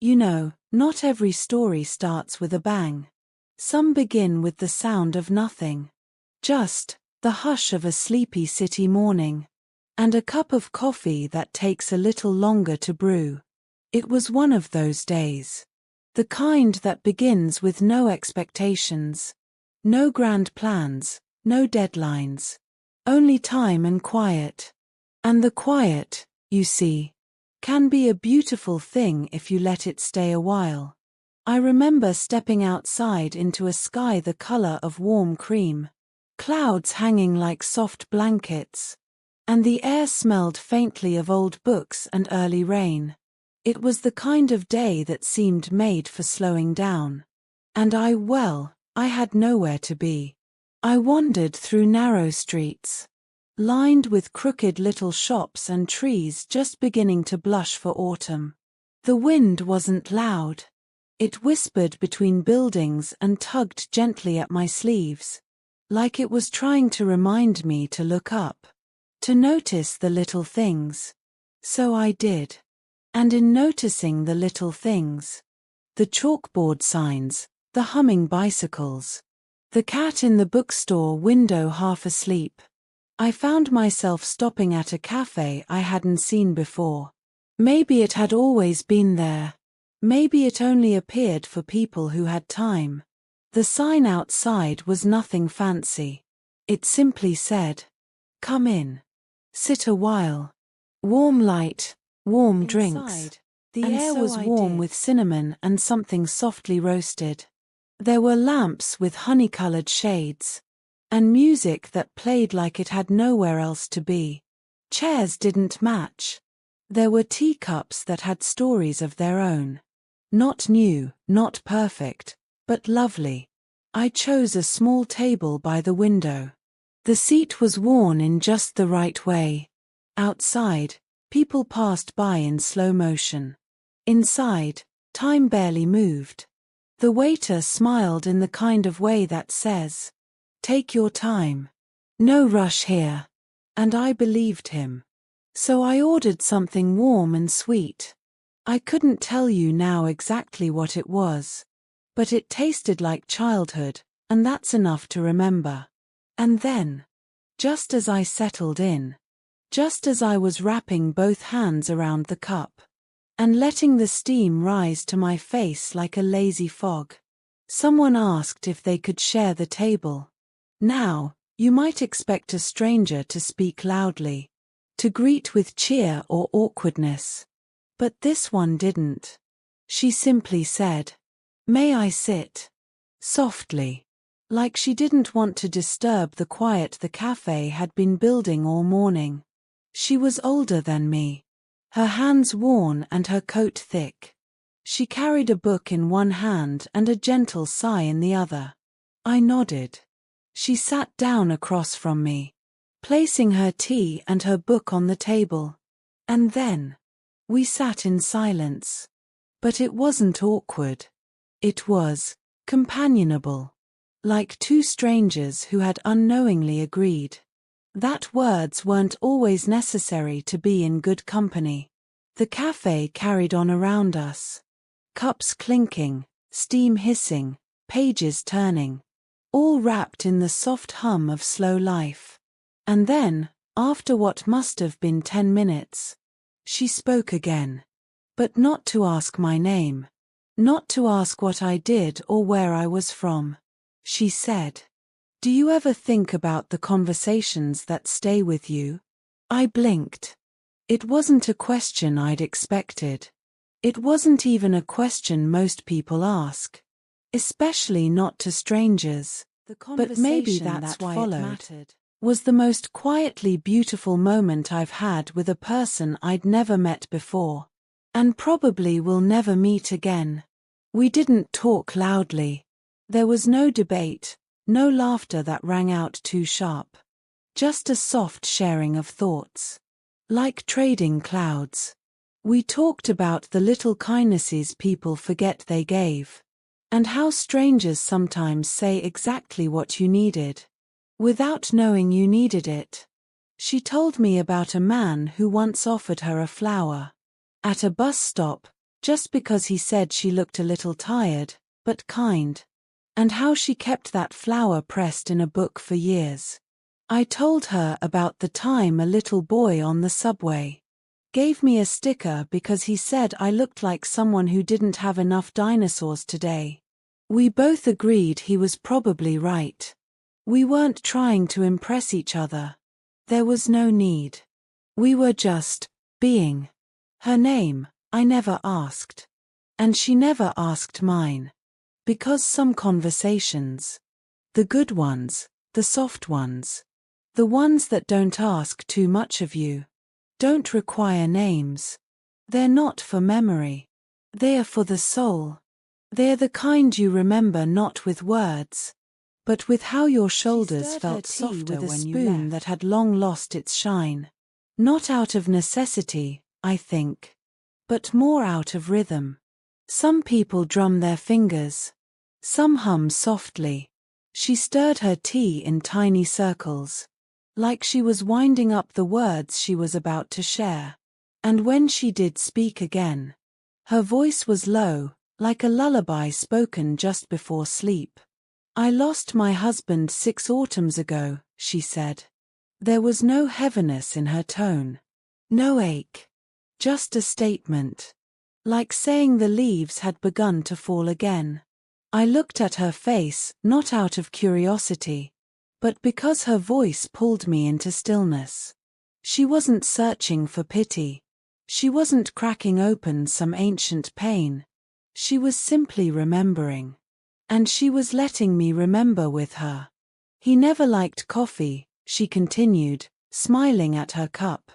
You know, not every story starts with a bang. Some begin with the sound of nothing. Just the hush of a sleepy city morning. And a cup of coffee that takes a little longer to brew. It was one of those days. The kind that begins with no expectations. No grand plans, no deadlines. Only time and quiet. And the quiet, you see, can be a beautiful thing if you let it stay a while. I remember stepping outside into a sky the color of warm cream. Clouds hanging like soft blankets. And the air smelled faintly of old books and early rain. It was the kind of day that seemed made for slowing down. And I had nowhere to be. I wandered through narrow streets, lined with crooked little shops and trees just beginning to blush for autumn. The wind wasn't loud. It whispered between buildings and tugged gently at my sleeves, like it was trying to remind me to look up. To notice the little things. So I did. And in noticing the little things, the chalkboard signs, the humming bicycles, the cat in the bookstore window half asleep, I found myself stopping at a café I hadn't seen before. Maybe it had always been there. Maybe it only appeared for people who had time. The sign outside was nothing fancy. It simply said, "Come in. Sit a while. Warm light, warm drinks." The air was warm with cinnamon and something softly roasted. There were lamps with honey-colored shades. And music that played like it had nowhere else to be. Chairs didn't match. There were teacups that had stories of their own. Not new, not perfect, but lovely. I chose a small table by the window. The seat was worn in just the right way. Outside, people passed by in slow motion. Inside, time barely moved. The waiter smiled in the kind of way that says, "Take your time. No rush here." And I believed him. So I ordered something warm and sweet. I couldn't tell you now exactly what it was. But it tasted like childhood, and that's enough to remember. And then, just as I settled in, just as I was wrapping both hands around the cup, and letting the steam rise to my face like a lazy fog, someone asked if they could share the table. Now, you might expect a stranger to speak loudly, to greet with cheer or awkwardness. But this one didn't. She simply said, "May I sit?" Softly. Like she didn't want to disturb the quiet the cafe had been building all morning. She was older than me. Her hands worn and her coat thick. She carried a book in one hand and a gentle sigh in the other. I nodded. She sat down across from me, placing her tea and her book on the table. And then, we sat in silence. But it wasn't awkward. It was companionable. Like two strangers who had unknowingly agreed that words weren't always necessary to be in good company. The cafe carried on around us. Cups clinking, steam hissing, pages turning. All wrapped in the soft hum of slow life. And then, after what must have been 10 minutes, she spoke again. But not to ask my name. Not to ask what I did or where I was from. She said, "Do you ever think about the conversations that stay with you?" I blinked. It wasn't a question I'd expected. It wasn't even a question most people ask. Especially not to strangers. But maybe that's why it mattered. Was the most quietly beautiful moment I've had with a person I'd never met before. And probably will never meet again. We didn't talk loudly. There was no debate, no laughter that rang out too sharp. Just a soft sharing of thoughts. Like trading clouds. We talked about the little kindnesses people forget they gave. And how strangers sometimes say exactly what you needed, without knowing you needed it. She told me about a man who once offered her a flower. At a bus stop, just because he said she looked a little tired, but kind. And how she kept that flower pressed in a book for years. I told her about the time a little boy on the subway gave me a sticker because he said I looked like someone who didn't have enough dinosaurs today. We both agreed he was probably right. We weren't trying to impress each other. There was no need. We were just being. Her name, I never asked. And she never asked mine. Because some conversations, the good ones, the soft ones, the ones that don't ask too much of you, don't require names. They're not for memory. They're for the soul. They're the kind you remember not with words, but with how your shoulders felt softer with a spoon that had long lost its shine. Not out of necessity, I think, but more out of rhythm. Some people drum their fingers. Some hum softly. She stirred her tea in tiny circles, like she was winding up the words she was about to share. And when she did speak again, her voice was low, like a lullaby spoken just before sleep. I lost my husband 6 autumns ago, she said. There was no heaviness in her tone. No ache. Just a statement. Like saying the leaves had begun to fall again. I looked at her face, not out of curiosity, but because her voice pulled me into stillness. She wasn't searching for pity. She wasn't cracking open some ancient pain. She was simply remembering. And she was letting me remember with her. He never liked coffee, she continued, smiling at her cup.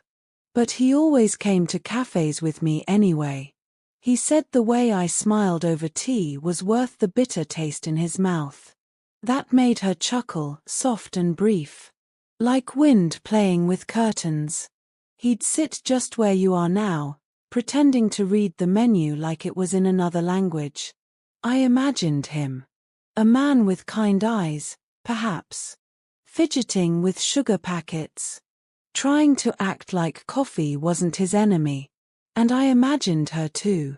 But he always came to cafes with me anyway. He said the way I smiled over tea was worth the bitter taste in his mouth. That made her chuckle, soft and brief. Like wind playing with curtains. He'd sit just where you are now, pretending to read the menu like it was in another language. I imagined him. A man with kind eyes, perhaps. Fidgeting with sugar packets. Trying to act like coffee wasn't his enemy. And I imagined her too.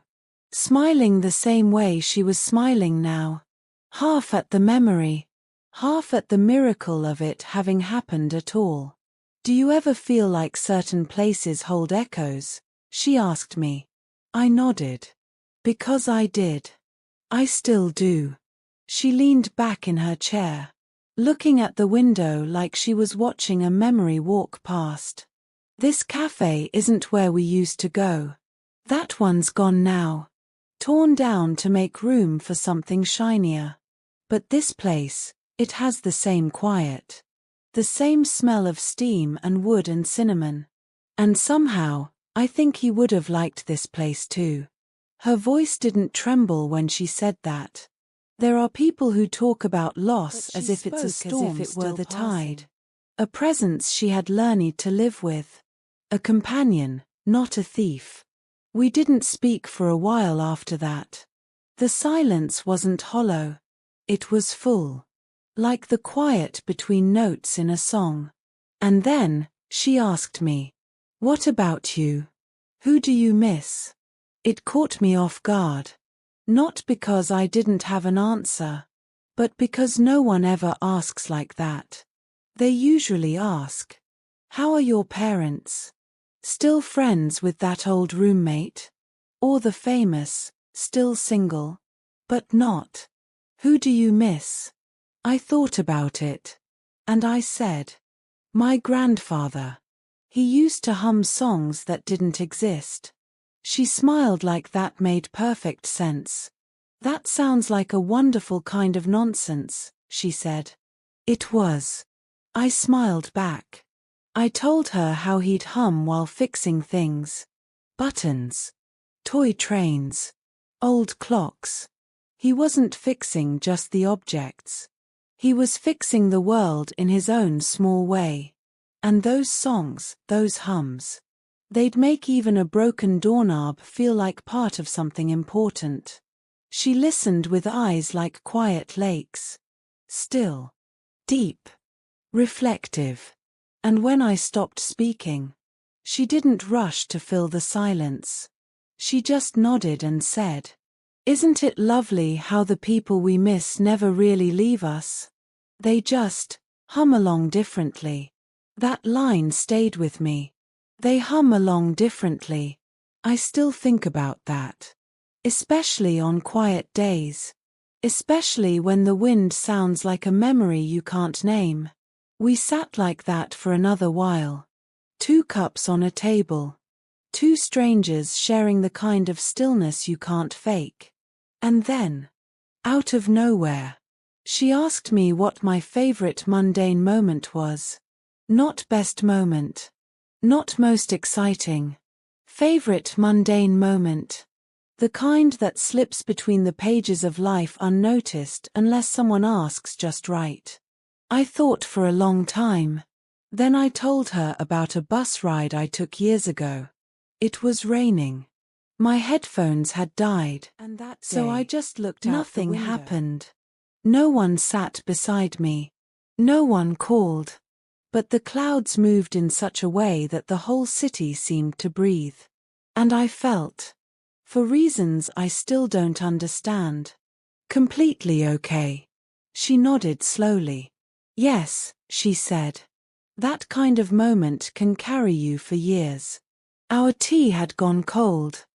Smiling the same way she was smiling now. Half at the memory. Half at the miracle of it having happened at all. Do you ever feel like certain places hold echoes? She asked me. I nodded. Because I did. I still do. She leaned back in her chair, looking at the window like she was watching a memory walk past. This cafe isn't where we used to go. That one's gone now. Torn down to make room for something shinier. But this place, it has the same quiet. The same smell of steam and wood and cinnamon. And somehow, I think he would have liked this place too. Her voice didn't tremble when she said that. There are people who talk about loss as if it's a storm, as if it were the tide. A presence she had learned to live with. A companion, not a thief. We didn't speak for a while after that. The silence wasn't hollow. It was full. Like the quiet between notes in a song. And then, she asked me, "What about you? Who do you miss?" It caught me off guard. Not because I didn't have an answer, but because no one ever asks like that. They usually ask, "How are your parents? Still friends with that old roommate?" Or the famous, "Still single?" But not, "Who do you miss?" I thought about it. And I said, "My grandfather. He used to hum songs that didn't exist." She smiled like that made perfect sense. "That sounds like a wonderful kind of nonsense," she said. It was. I smiled back. I told her how he'd hum while fixing things. Buttons. Toy trains. Old clocks. He wasn't fixing just the objects. He was fixing the world in his own small way. And those songs, those hums. They'd make even a broken doorknob feel like part of something important. She listened with eyes like quiet lakes. Still. Deep. Reflective. And when I stopped speaking, she didn't rush to fill the silence. She just nodded and said, "Isn't it lovely how the people we miss never really leave us? They just hum along differently." That line stayed with me. They hum along differently. I still think about that. Especially on quiet days. Especially when the wind sounds like a memory you can't name. We sat like that for another while. 2 cups on a table. 2 strangers sharing the kind of stillness you can't fake. And then, out of nowhere, she asked me what my favorite mundane moment was. Not best moment. Not most exciting. Favorite mundane moment. The kind that slips between the pages of life unnoticed unless someone asks just right. I thought for a long time. Then I told her about a bus ride I took years ago. It was raining. My headphones had died, and that day, so I just looked out the window. Nothing happened. No one sat beside me. No one called. But the clouds moved in such a way that the whole city seemed to breathe. And I felt, for reasons I still don't understand, completely okay. She nodded slowly. Yes, she said. That kind of moment can carry you for years. Our tea had gone cold.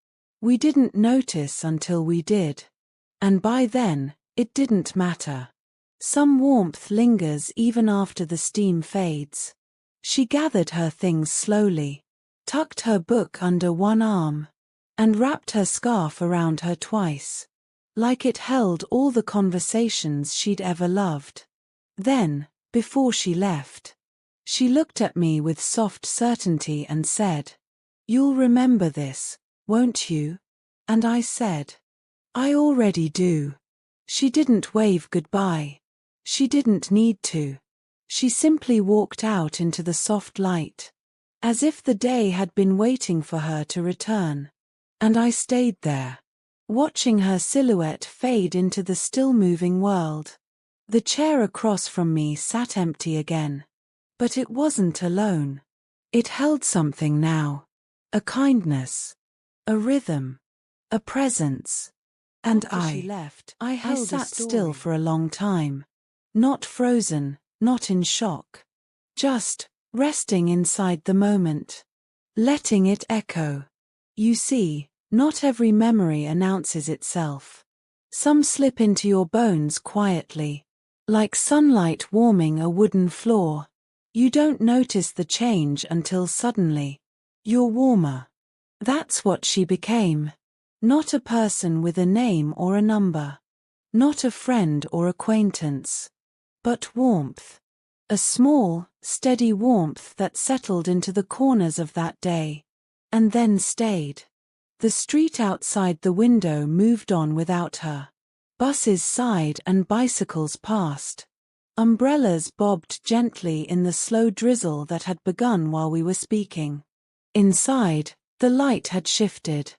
We didn't notice until we did. And by then, it didn't matter. Some warmth lingers even after the steam fades. She gathered her things slowly, tucked her book under one arm, and wrapped her scarf around her twice, like it held all the conversations she'd ever loved. Then, before she left, she looked at me with soft certainty and said, "You'll remember this, won't you?" And I said, "I already do." She didn't wave goodbye. She didn't need to. She simply walked out into the soft light, as if the day had been waiting for her to return. And I stayed there, watching her silhouette fade into the still-moving world. The chair across from me sat empty again. But it wasn't alone. It held something now. A kindness. A rhythm. A presence. And After she left, I sat still for a long time. Not frozen, not in shock. Just resting inside the moment. Letting it echo. You see, not every memory announces itself. Some slip into your bones quietly. Like sunlight warming a wooden floor. You don't notice the change until suddenly, you're warmer. That's what she became. Not a person with a name or a number. Not a friend or acquaintance. But warmth. A small, steady warmth that settled into the corners of that day. And then stayed. The street outside the window moved on without her. Buses sighed and bicycles passed. Umbrellas bobbed gently in the slow drizzle that had begun while we were speaking. Inside, the light had shifted.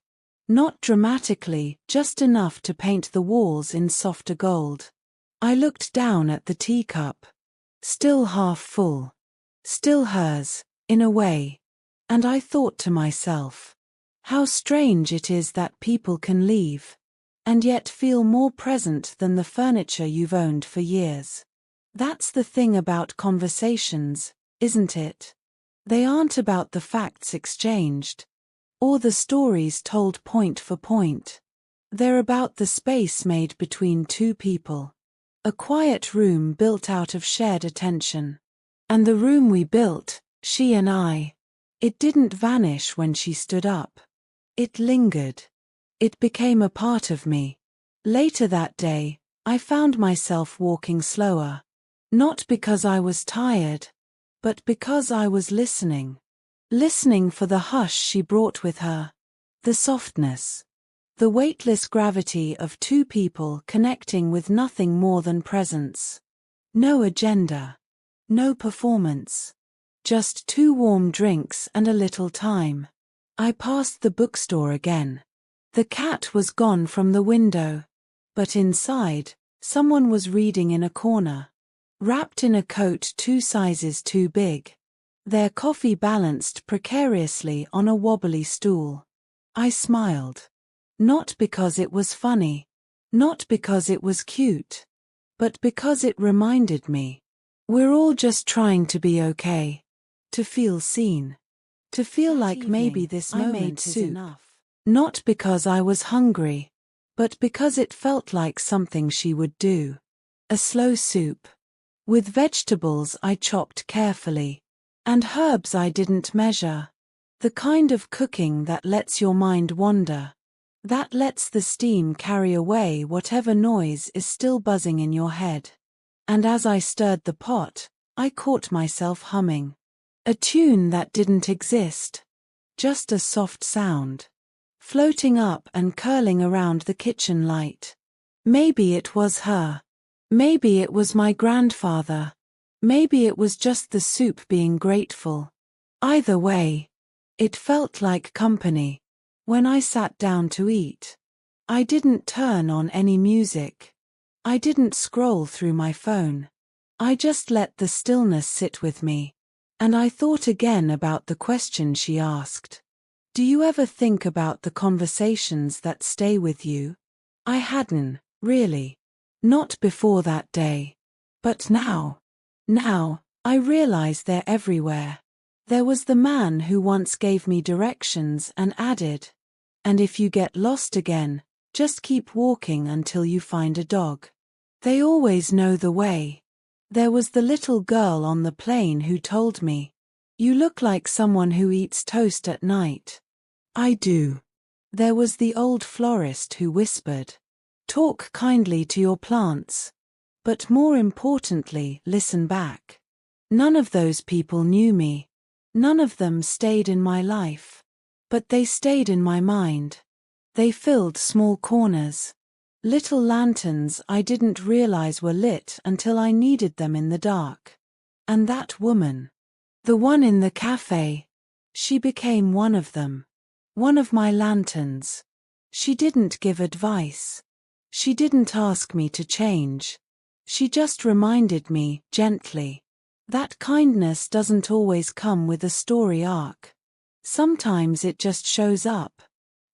Not dramatically, just enough to paint the walls in softer gold. I looked down at the teacup. Still half full. Still hers, in a way. And I thought to myself, how strange it is that people can leave, and yet feel more present than the furniture you've owned for years. That's the thing about conversations, isn't it? They aren't about the facts exchanged, or the stories told point for point. They're about the space made between two people. A quiet room built out of shared attention. And the room we built, she and I, it didn't vanish when she stood up. It lingered. It became a part of me. Later that day, I found myself walking slower. Not because I was tired, but because I was listening. Listening for the hush she brought with her. The softness. The weightless gravity of two people connecting with nothing more than presence. No agenda. No performance. Just 2 warm drinks and a little time. I passed the bookstore again. The cat was gone from the window. But inside, someone was reading in a corner. Wrapped in a coat 2 sizes too big. Their coffee balanced precariously on a wobbly stool. I smiled. Not because it was funny. Not because it was cute. But because it reminded me. We're all just trying to be okay. To feel seen. To feel like maybe this moment is enough. Not because I was hungry. But because it felt like something she would do. A slow soup. With vegetables I chopped carefully. And herbs I didn't measure. The kind of cooking that lets your mind wander. That lets the steam carry away whatever noise is still buzzing in your head. And as I stirred the pot, I caught myself humming. A tune that didn't exist. Just a soft sound. Floating up and curling around the kitchen light. Maybe it was her. Maybe it was my grandfather. Maybe it was just the soup being grateful. Either way, it felt like company. When I sat down to eat, I didn't turn on any music. I didn't scroll through my phone. I just let the stillness sit with me. And I thought again about the question she asked. Do you ever think about the conversations that stay with you? I hadn't, really. Not before that day. But now, I realize they're everywhere. There was the man who once gave me directions and added, and if you get lost again, just keep walking until you find a dog. They always know the way. There was the little girl on the plane who told me, you look like someone who eats toast at night. I do. There was the old florist who whispered, talk kindly to your plants. But more importantly, listen back. None of those people knew me. None of them stayed in my life. But they stayed in my mind. They filled small corners. Little lanterns I didn't realize were lit until I needed them in the dark. And that woman. The one in the café. She became one of them. One of my lanterns. She didn't give advice. She didn't ask me to change. She just reminded me, gently, that kindness doesn't always come with a story arc. Sometimes it just shows up,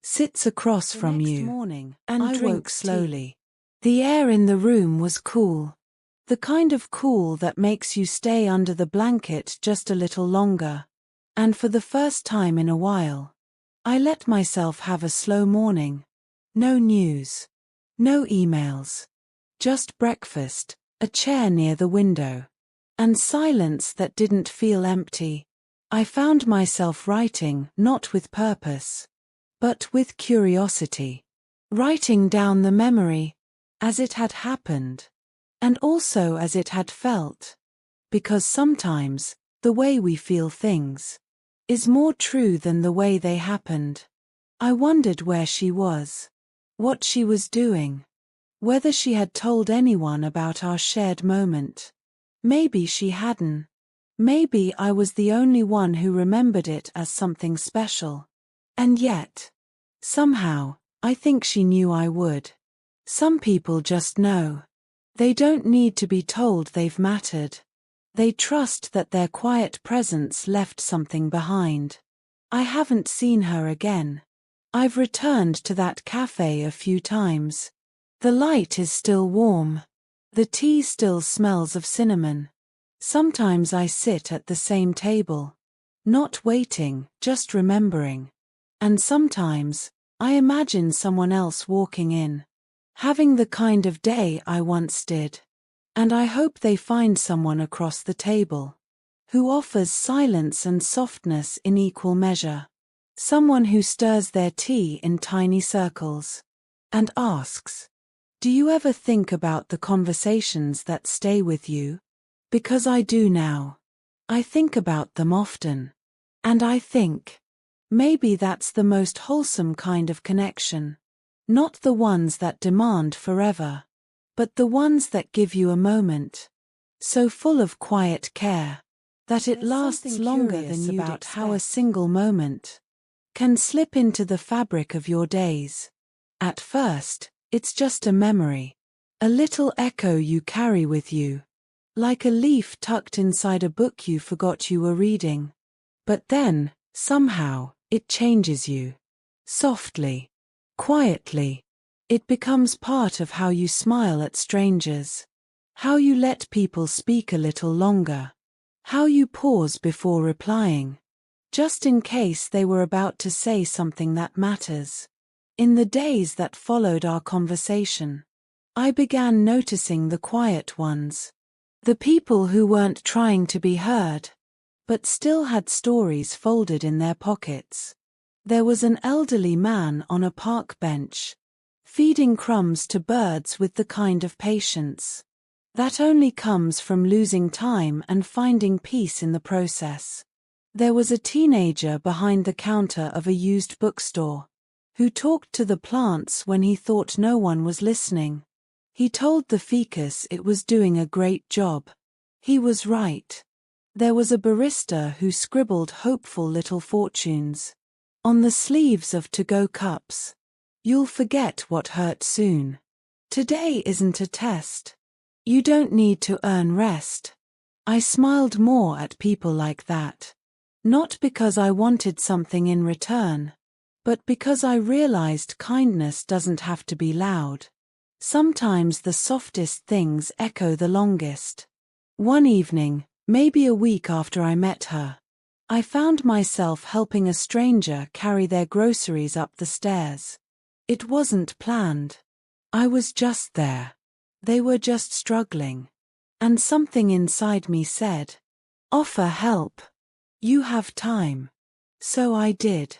sits across from you, morning, and I woke slowly. The air in the room was cool. The kind of cool that makes you stay under the blanket just a little longer. And for the first time in a while, I let myself have a slow morning. No news. No emails. Just breakfast, a chair near the window. And silence that didn't feel empty. I found myself writing, not with purpose, but with curiosity. Writing down the memory, as it had happened. And also as it had felt. Because sometimes, the way we feel things is more true than the way they happened. I wondered where she was. What she was doing. Whether she had told anyone about our shared moment. Maybe she hadn't. Maybe I was the only one who remembered it as something special. And yet, somehow, I think she knew I would. Some people just know. They don't need to be told they've mattered. They trust that their quiet presence left something behind. I haven't seen her again. I've returned to that cafe a few times. The light is still warm. The tea still smells of cinnamon. Sometimes I sit at the same table. Not waiting, just remembering. And sometimes, I imagine someone else walking in. Having the kind of day I once did. And I hope they find someone across the table. Who offers silence and softness in equal measure. Someone who stirs their tea in tiny circles. And asks, do you ever think about the conversations that stay with you? Because I do now. I think about them often. And I think, maybe that's the most wholesome kind of connection. Not the ones that demand forever, but the ones that give you a moment. So full of quiet care, that it lasts longer than you'd expect. How a single moment can slip into the fabric of your days. At first, it's just a memory. A little echo you carry with you. Like a leaf tucked inside a book you forgot you were reading. But then, somehow, it changes you. Softly. Quietly. It becomes part of how you smile at strangers. How you let people speak a little longer. How you pause before replying. Just in case they were about to say something that matters. In the days that followed our conversation, I began noticing the quiet ones. The people who weren't trying to be heard, but still had stories folded in their pockets. There was an elderly man on a park bench, feeding crumbs to birds with the kind of patience that only comes from losing time and finding peace in the process. There was a teenager behind the counter of a used bookstore, who talked to the plants when he thought no one was listening. He told the ficus it was doing a great job. He was right. There was a barista who scribbled hopeful little fortunes on the sleeves of to-go cups. You'll forget what hurt soon. Today isn't a test. You don't need to earn rest. I smiled more at people like that. Not because I wanted something in return, but because I realized kindness doesn't have to be loud. Sometimes the softest things echo the longest. One evening, maybe a week after I met her, I found myself helping a stranger carry their groceries up the stairs. It wasn't planned. I was just there. They were just struggling. And something inside me said, "Offer help. You have time." So I did.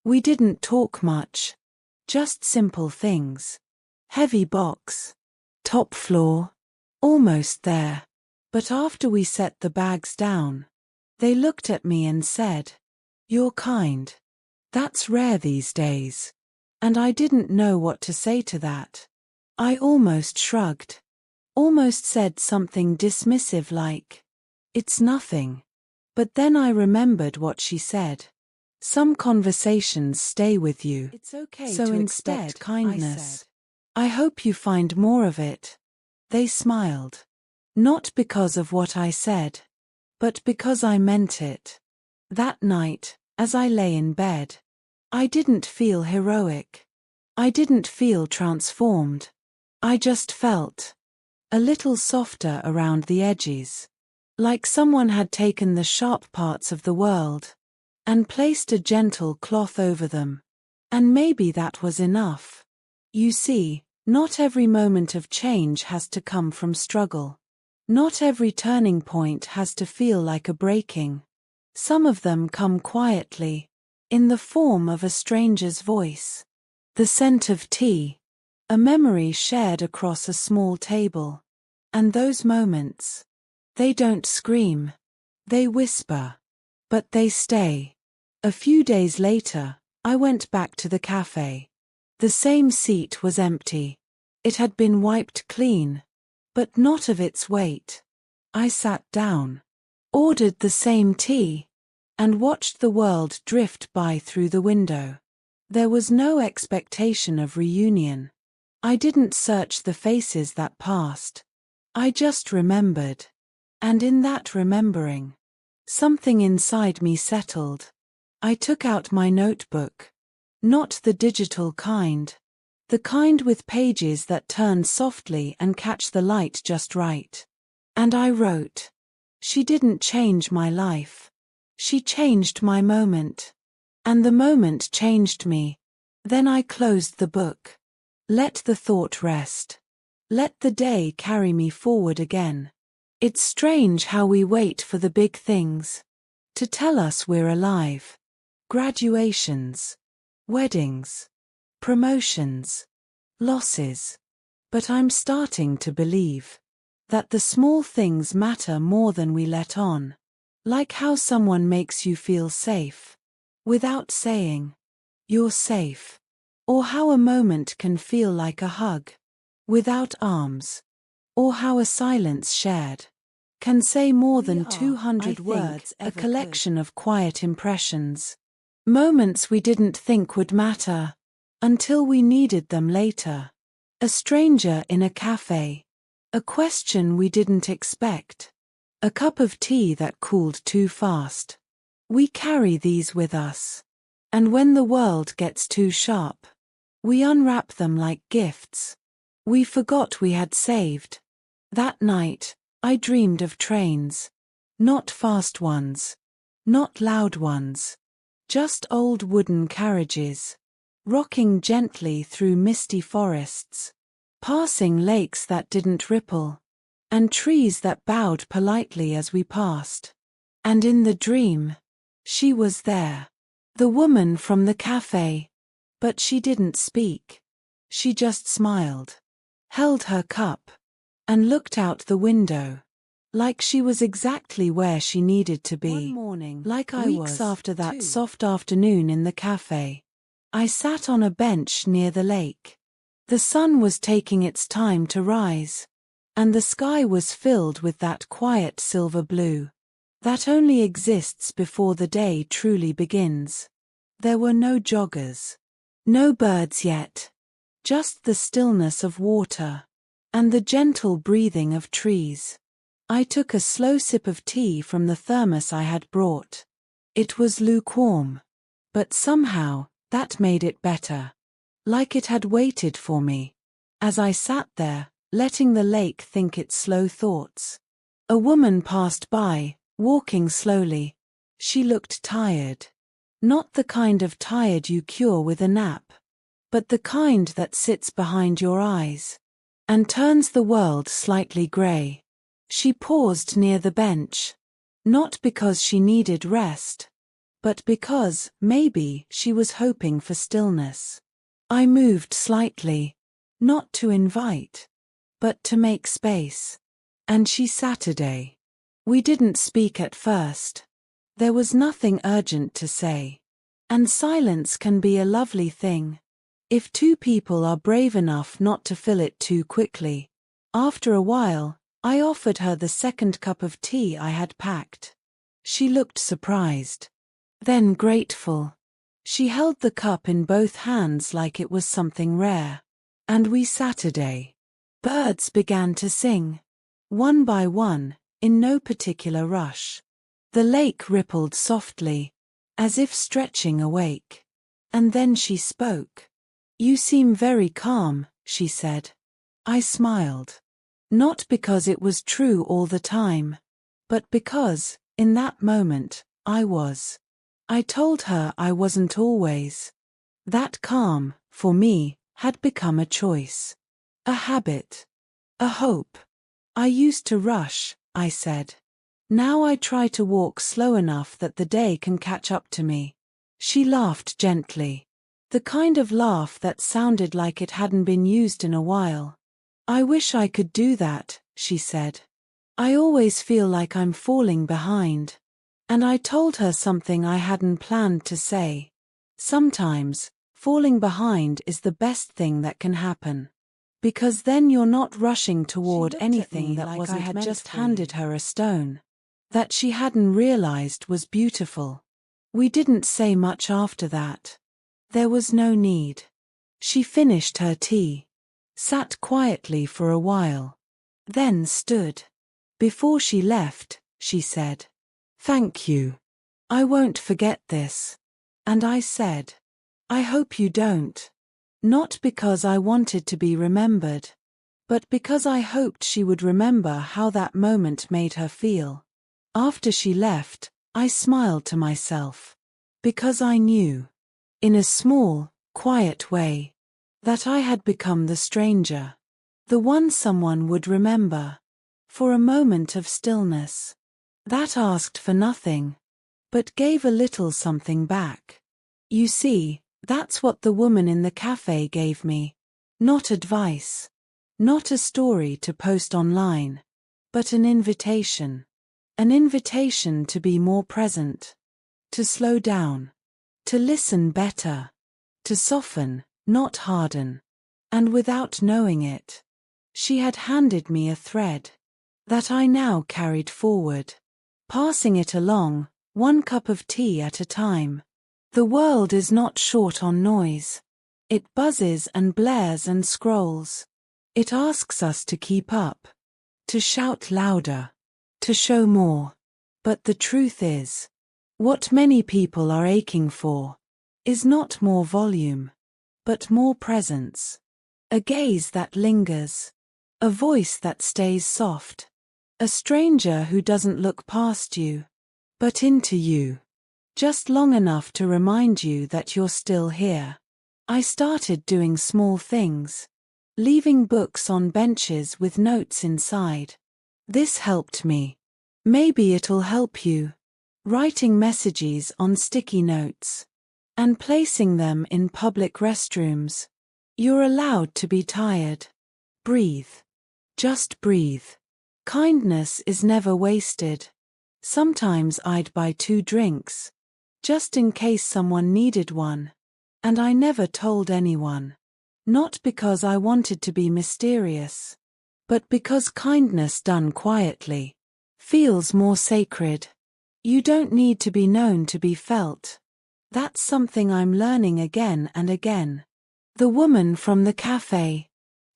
We didn't talk much. Just simple things. Heavy box. Top floor. Almost there. But after we set the bags down, they looked at me and said, "You're kind. That's rare these days." And I didn't know what to say to that. I almost shrugged. Almost said something dismissive like, "It's nothing." But then I remembered what she said. Some conversations stay with you. It's okay so to instead, expect kindness. I hope you find more of it. They smiled. Not because of what I said, but because I meant it. That night, as I lay in bed, I didn't feel heroic. I didn't feel transformed. I just felt a little softer around the edges. Like someone had taken the sharp parts of the world and placed a gentle cloth over them. And maybe that was enough. You see, not every moment of change has to come from struggle. Not every turning point has to feel like a breaking. Some of them come quietly, in the form of a stranger's voice, the scent of tea, a memory shared across a small table. And those moments, they don't scream, they whisper, but they stay. A few days later, I went back to the café. The same seat was empty. It had been wiped clean, but not of its weight. I sat down, ordered the same tea, and watched the world drift by through the window. There was no expectation of reunion. I didn't search the faces that passed. I just remembered. And in that remembering, something inside me settled. I took out my notebook. Not the digital kind. The kind with pages that turn softly and catch the light just right. And I wrote. She didn't change my life. She changed my moment. And the moment changed me. Then I closed the book. Let the thought rest. Let the day carry me forward again. It's strange how we wait for the big things to tell us we're alive. Graduations, weddings, promotions, losses. But I'm starting to believe that the small things matter more than we let on. Like how someone makes you feel safe, without saying, "You're safe." Or how a moment can feel like a hug, without arms. Or how a silence shared can say more than 200 words, a collection of quiet impressions. Moments we didn't think would matter, until we needed them later. A stranger in a cafe. A question we didn't expect. A cup of tea that cooled too fast. We carry these with us. And when the world gets too sharp, we unwrap them like gifts we forgot we had saved. That night, I dreamed of trains. Not fast ones. Not loud ones. Just old wooden carriages, rocking gently through misty forests, passing lakes that didn't ripple, and trees that bowed politely as we passed. And in the dream, she was there. The woman from the café. But she didn't speak. She just smiled, held her cup, and looked out the window, like she was exactly where she needed to be. One morning, like I was, weeks after that soft afternoon in the café, I sat on a bench near the lake. The sun was taking its time to rise, and the sky was filled with that quiet silver blue that only exists before the day truly begins. There were no joggers, no birds yet, just the stillness of water and the gentle breathing of trees. I took a slow sip of tea from the thermos I had brought. It was lukewarm, but somehow that made it better, like it had waited for me. As I sat there, letting the lake think its slow thoughts, a woman passed by, walking slowly. She looked tired. Not the kind of tired you cure with a nap, but the kind that sits behind your eyes and turns the world slightly grey. She paused near the bench, not because she needed rest, but because, maybe, she was hoping for stillness. I moved slightly, not to invite, but to make space. And she Saturday. We didn't speak at first. There was nothing urgent to say. And silence can be a lovely thing, if two people are brave enough not to fill it too quickly. After a while, I offered her the second cup of tea I had packed. She looked surprised, then grateful. She held the cup in both hands like it was something rare. And we Saturday. Birds began to sing, one by one, in no particular rush. The lake rippled softly, as if stretching awake. And then she spoke. "You seem very calm," she said. I smiled. Not because it was true all the time, but because, in that moment, I was. I told her I wasn't always. That calm, for me, had become a choice. A habit. A hope. I used to rush, I said. Now I try to walk slow enough that the day can catch up to me. She laughed gently. The kind of laugh that sounded like it hadn't been used in a while. "I wish I could do that," she said. "I always feel like I'm falling behind." And I told her something I hadn't planned to say. Sometimes, falling behind is the best thing that can happen. Because then you're not rushing toward anything that wasn't I had just handed her a stone that she hadn't realized was beautiful. We didn't say much after that. There was no need. She finished her tea, sat quietly for a while, then stood. Before she left, she said, "Thank you. I won't forget this." And I said, "I hope you don't." Not because I wanted to be remembered, but because I hoped she would remember how that moment made her feel. After she left, I smiled to myself, because I knew, in a small, quiet way, that I had become the stranger, the one someone would remember, for a moment of stillness, that asked for nothing, but gave a little something back. You see, that's what the woman in the cafe gave me. Not advice, not a story to post online, but an invitation. An invitation to be more present, to slow down, to listen better, to soften, not harden. And without knowing it, she had handed me a thread that I now carried forward, passing it along, one cup of tea at a time. The world is not short on noise. It buzzes and blares and scrolls. It asks us to keep up, to shout louder, to show more. But the truth is, what many people are aching for is not more volume, but more presence. A gaze that lingers. A voice that stays soft. A stranger who doesn't look past you, but into you. Just long enough to remind you that you're still here. I started doing small things. Leaving books on benches with notes inside. This helped me. Maybe it'll help you. Writing messages on sticky notes. And placing them in public restrooms. You're allowed to be tired. Breathe. Just breathe. Kindness is never wasted. Sometimes I'd buy 2 drinks. Just in case someone needed one. And I never told anyone. Not because I wanted to be mysterious. But because kindness done quietly feels more sacred. You don't need to be known to be felt. That's something I'm learning again and again. The woman from the café.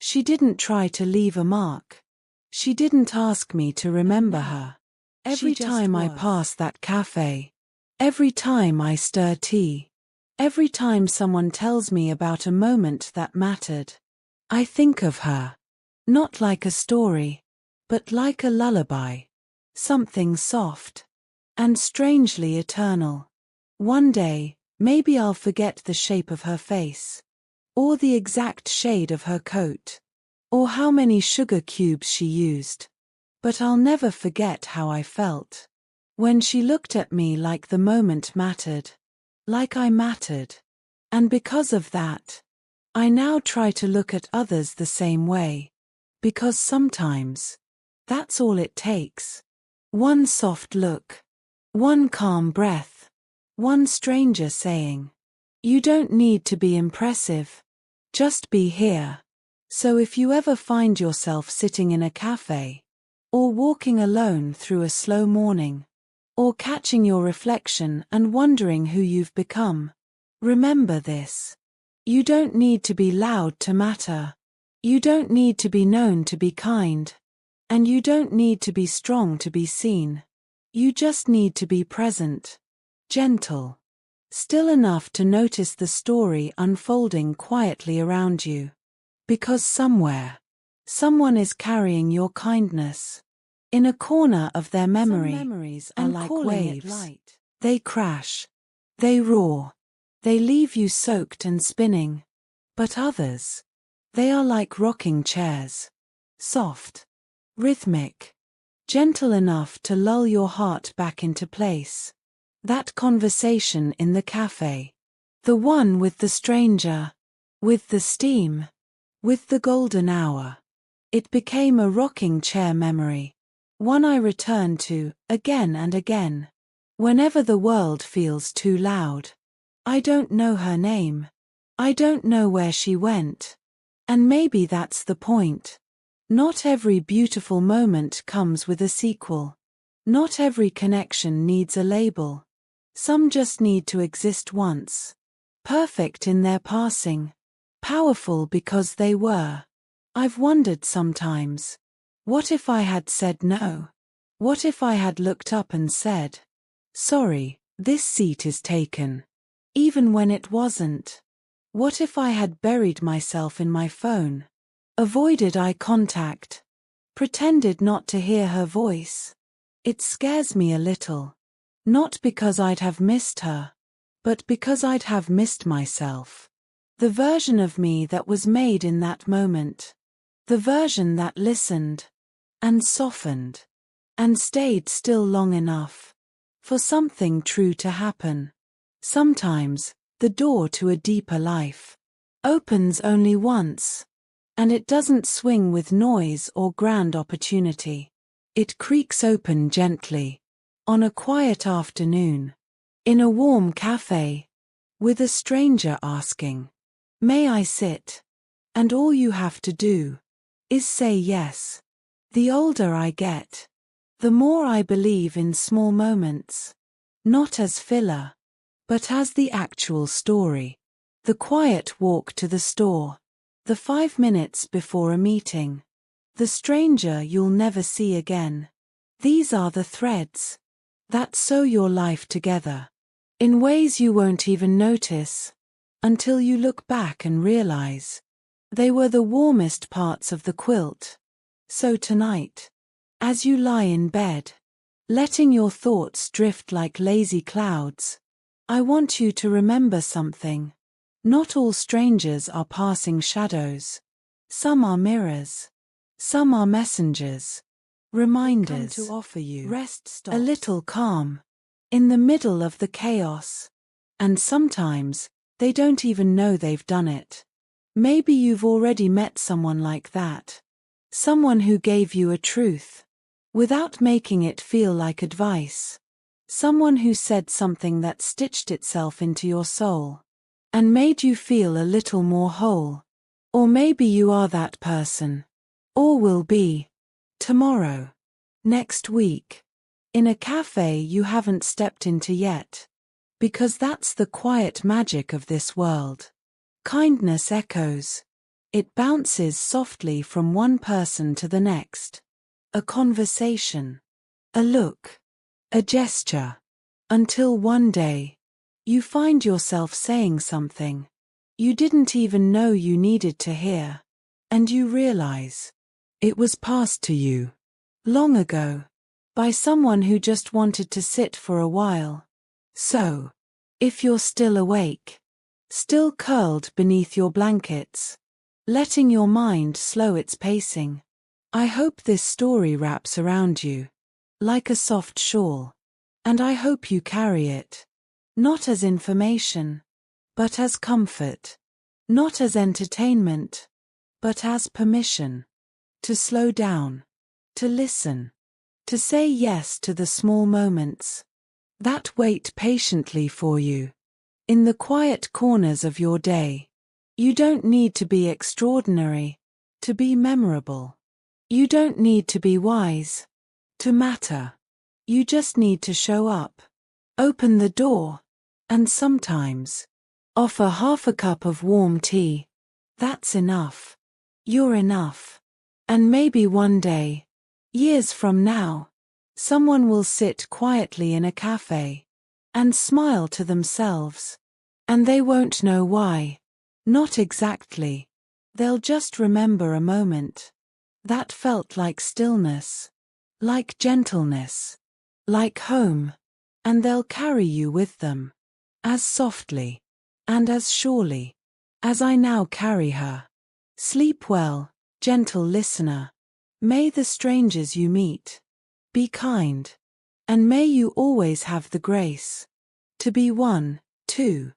She didn't try to leave a mark. She didn't ask me to remember her. Every time I pass that café. Every time I stir tea. Every time someone tells me about a moment that mattered. I think of her. Not like a story. But like a lullaby. Something soft. And strangely eternal. One day, maybe I'll forget the shape of her face. Or the exact shade of her coat. Or how many sugar cubes she used. But I'll never forget how I felt. When she looked at me like the moment mattered. Like I mattered. And because of that, I now try to look at others the same way. Because sometimes, that's all it takes. One soft look. One calm breath. One stranger saying, "You don't need to be impressive. Just be here." So if you ever find yourself sitting in a cafe, or walking alone through a slow morning, or catching your reflection and wondering who you've become, remember this. You don't need to be loud to matter. You don't need to be known to be kind. And you don't need to be strong to be seen. You just need to be present. Gentle. Still enough to notice the story unfolding quietly around you. Because somewhere, someone is carrying your kindness. In a corner of their memory. Some memories are like waves. They crash. They roar. They leave you soaked and spinning. But others, they are like rocking chairs. Soft. Rhythmic. Gentle enough to lull your heart back into place. That conversation in the cafe. The one with the stranger. With the steam. With the golden hour. It became a rocking chair memory. One I return to, again and again. Whenever the world feels too loud. I don't know her name. I don't know where she went. And maybe that's the point. Not every beautiful moment comes with a sequel. Not every connection needs a label. Some just need to exist once. Perfect in their passing. Powerful because they were. I've wondered sometimes. What if I had said no? What if I had looked up and said, "Sorry, this seat is taken." Even when it wasn't. What if I had buried myself in my phone? Avoided eye contact. Pretended not to hear her voice. It scares me a little. Not because I'd have missed her. But because I'd have missed myself. The version of me that was made in that moment. The version that listened. And softened. And stayed still long enough. For something true to happen. Sometimes, the door to a deeper life. Opens only once. And it doesn't swing with noise or grand opportunity. It creaks open gently. On a quiet afternoon. In a warm cafe. With a stranger asking, "May I sit?" And all you have to do is say yes. The older I get, the more I believe in small moments. Not as filler, but as the actual story. The quiet walk to the store. The 5 minutes before a meeting. The stranger you'll never see again. These are the threads that sew your life together. in ways you won't even notice, until you look back and realize they were the warmest parts of the quilt. So tonight, as you lie in bed, letting your thoughts drift like lazy clouds, I want you to remember something. Not all strangers are passing shadows. Some are mirrors. Some are messengers. Reminders to offer you rest stops, a little calm in the middle of the chaos. And sometimes, they don't even know they've done it. Maybe you've already met someone like that. Someone who gave you a truth without making it feel like advice. Someone who said something that stitched itself into your soul and made you feel a little more whole. Or maybe you are that person. Or will be. Tomorrow. Next week. In a cafe you haven't stepped into yet. Because that's the quiet magic of this world. Kindness echoes. It bounces softly from one person to the next. A conversation. A look. A gesture. Until one day, you find yourself saying something you didn't even know you needed to hear. And you realize it was passed to you long ago by someone who just wanted to sit for a while. So, if you're still awake, still curled beneath your blankets, letting your mind slow its pacing, I hope this story wraps around you like a soft shawl. And I hope you carry it, not as information, but as comfort, not as entertainment, but as permission to slow down, to listen, to say yes to the small moments that wait patiently for you in the quiet corners of your day. You don't need to be extraordinary to be memorable. You don't need to be wise to matter. You just need to show up, open the door, and sometimes offer half a cup of warm tea. That's enough. You're enough. And maybe one day, years from now, someone will sit quietly in a cafe and smile to themselves. And they won't know why. Not exactly. They'll just remember a moment that felt like stillness, like gentleness, like home, and they'll carry you with them, as softly, and as surely, as I now carry her. Sleep well, gentle listener. May the strangers you meet be kind, and may you always have the grace to be one, too.